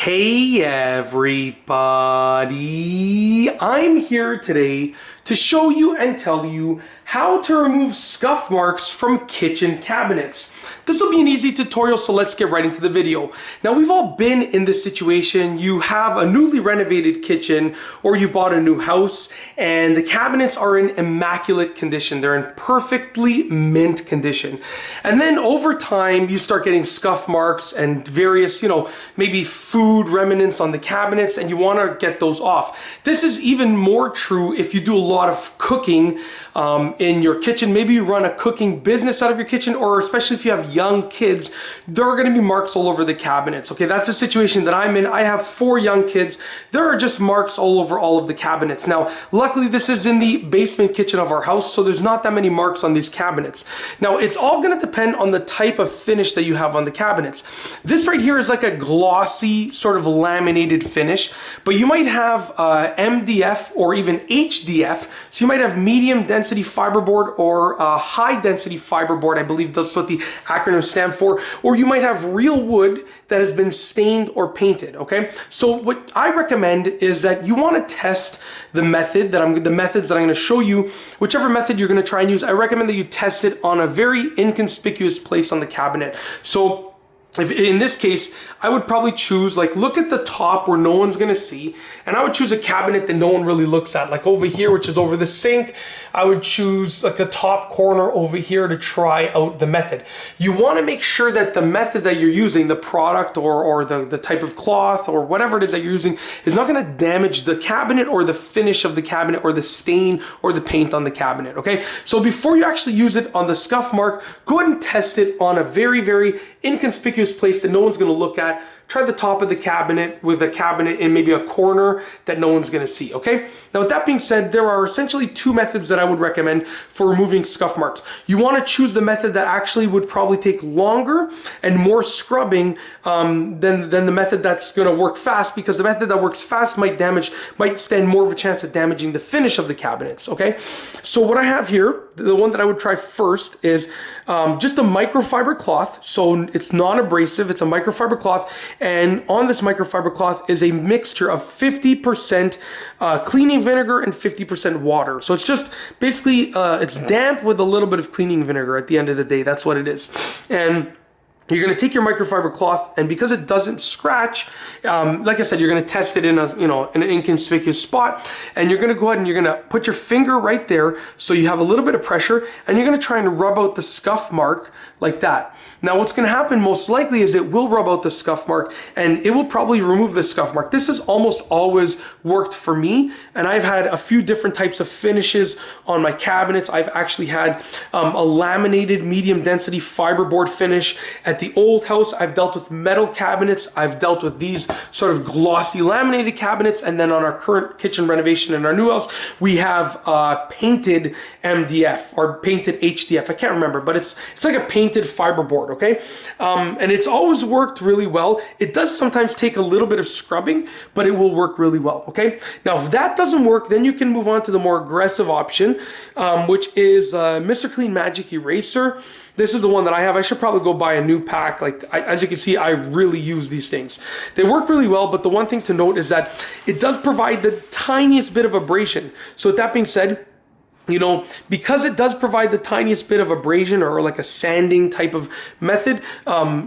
Hey everybody, I'm here today to show you and tell you how to remove scuff marks from kitchen cabinets. This will be an easy tutorial, so let's get right into the video. Now, we've all been in this situation. You have a newly renovated kitchen or you bought a new house and the cabinets are in immaculate condition. They're in perfectly mint condition. And then over time, you start getting scuff marks and various, maybe food remnants on the cabinets, and you want to get those off. This is even more true if you do a lot of cooking in your kitchen. Maybe you run a cooking business out of your kitchen, or especially if you have young kids, there are going to be marks all over the cabinets. Okay, that's the situation that I'm in. I have 4 young kids. There are just marks all over all of the cabinets. Now, luckily this is in the basement kitchen of our house, so there's not that many marks on these cabinets. Now, it's all going to depend on the type of finish that you have on the cabinets. This right here is like a glossy sort of laminated finish, but you might have MDF or even HDF. So you might have medium density fiberboard or high density fiberboard. I believe that's what the acronym stand for. Or you might have real wood that has been stained or painted. Okay, so what I recommend is that you want to test the methods that I'm going to show you. Whichever method you're going to try and use, I recommend that you test it on a very inconspicuous place on the cabinet. So if in this case, I would probably choose, look at the top where no one's gonna see, and I would choose a cabinet that no one really looks at, like over here, which is over the sink. I would choose like a top corner over here to try out the method. You wanna make sure that the method that you're using, the product or the type of cloth or whatever it is that you're using, is not gonna damage the cabinet or the finish of the cabinet or the stain or the paint on the cabinet, okay? So before you actually use it on the scuff mark, go ahead and test it on a very, very inconspicuous place that no one's going to look at. Try the top of the cabinet with a cabinet in maybe a corner that no one's going to see, okay? Now, with that being said, there are essentially 2 methods that I would recommend for removing scuff marks. You want to choose the method that actually would probably take longer and more scrubbing than the method that's going to work fast, because the method that works fast might stand more of a chance of damaging the finish of the cabinets, okay? So what I have here, the one that I would try first is just a microfiber cloth. So it's non-abrasive, it's a microfiber cloth. And on this microfiber cloth is a mixture of 50% cleaning vinegar and 50% water. So it's just basically, it's damp with a little bit of cleaning vinegar at the end of the day. That's what it is. And you're going to take your microfiber cloth, and because it doesn't scratch, like I said, you're going to test it in in an inconspicuous spot, and you're going to go ahead and you're going to put your finger right there so you have a little bit of pressure, and you're going to try and rub out the scuff mark like that. Now, what's going to happen most likely is it will rub out the scuff mark, and it will probably remove the scuff mark. This has almost always worked for me, and I've had a few different types of finishes on my cabinets. I've actually had a laminated medium density fiberboard finish. At the old house, I've dealt with metal cabinets. I've dealt with these sort of glossy laminated cabinets. And then on our current kitchen renovation in our new house, we have painted MDF or painted HDF. I can't remember, but it's like a painted fiberboard, okay? And it's always worked really well. It does sometimes take a little bit of scrubbing, but it will work really well, okay? Now, if that doesn't work, then you can move on to the more aggressive option, which is Mr. Clean Magic Eraser. This is the one that I have. I should probably go buy a new pack. As you can see, I really use these things. They work really well, but the one thing to note is that it does provide the tiniest bit of abrasion. So with that being said, because it does provide the tiniest bit of abrasion or like a sanding type of method,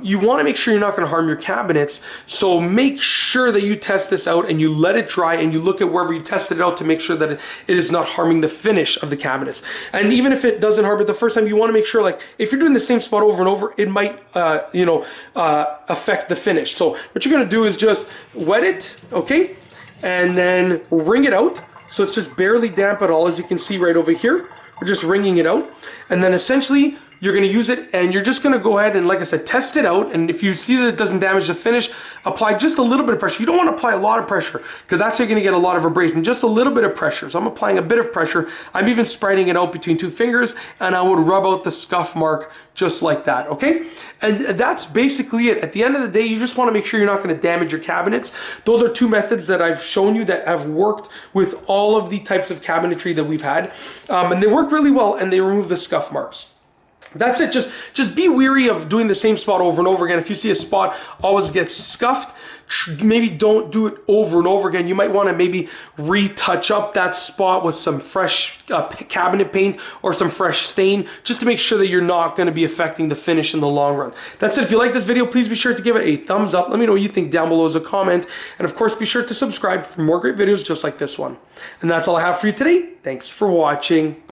you want to make sure you're not going to harm your cabinets. So make sure that you test this out and you let it dry and you look at wherever you tested it out to make sure that it is not harming the finish of the cabinets. And even if it doesn't harm it the first time, you want to make sure, if you're doing the same spot over and over, it might, affect the finish. So what you're going to do is just wet it, okay? And then wring it out. So it's just barely damp at all, as you can see right over here. We're just wringing it out. And then essentially, you're going to use it and you're just going to go ahead and, like I said, test it out. And if you see that it doesn't damage the finish, apply just a little bit of pressure. You don't want to apply a lot of pressure because that's how you're going to get a lot of abrasion. Just a little bit of pressure. So I'm applying a bit of pressure. I'm even spreading it out between 2 fingers, and I would rub out the scuff mark just like that, okay? And that's basically it. At the end of the day, you just want to make sure you're not going to damage your cabinets. Those are 2 methods that I've shown you that have worked with all of the types of cabinetry that we've had. And they work really well, and they remove the scuff marks. That's it. Just be weary of doing the same spot over and over again. If you see a spot always gets scuffed, maybe don't do it over and over again. You might want to maybe retouch up that spot with some fresh cabinet paint or some fresh stain, just to make sure that you're not going to be affecting the finish in the long run. That's it. If you like this video, please be sure to give it a thumbs up. Let me know what you think down below as a comment. And of course, be sure to subscribe for more great videos just like this one. And that's all I have for you today. Thanks for watching.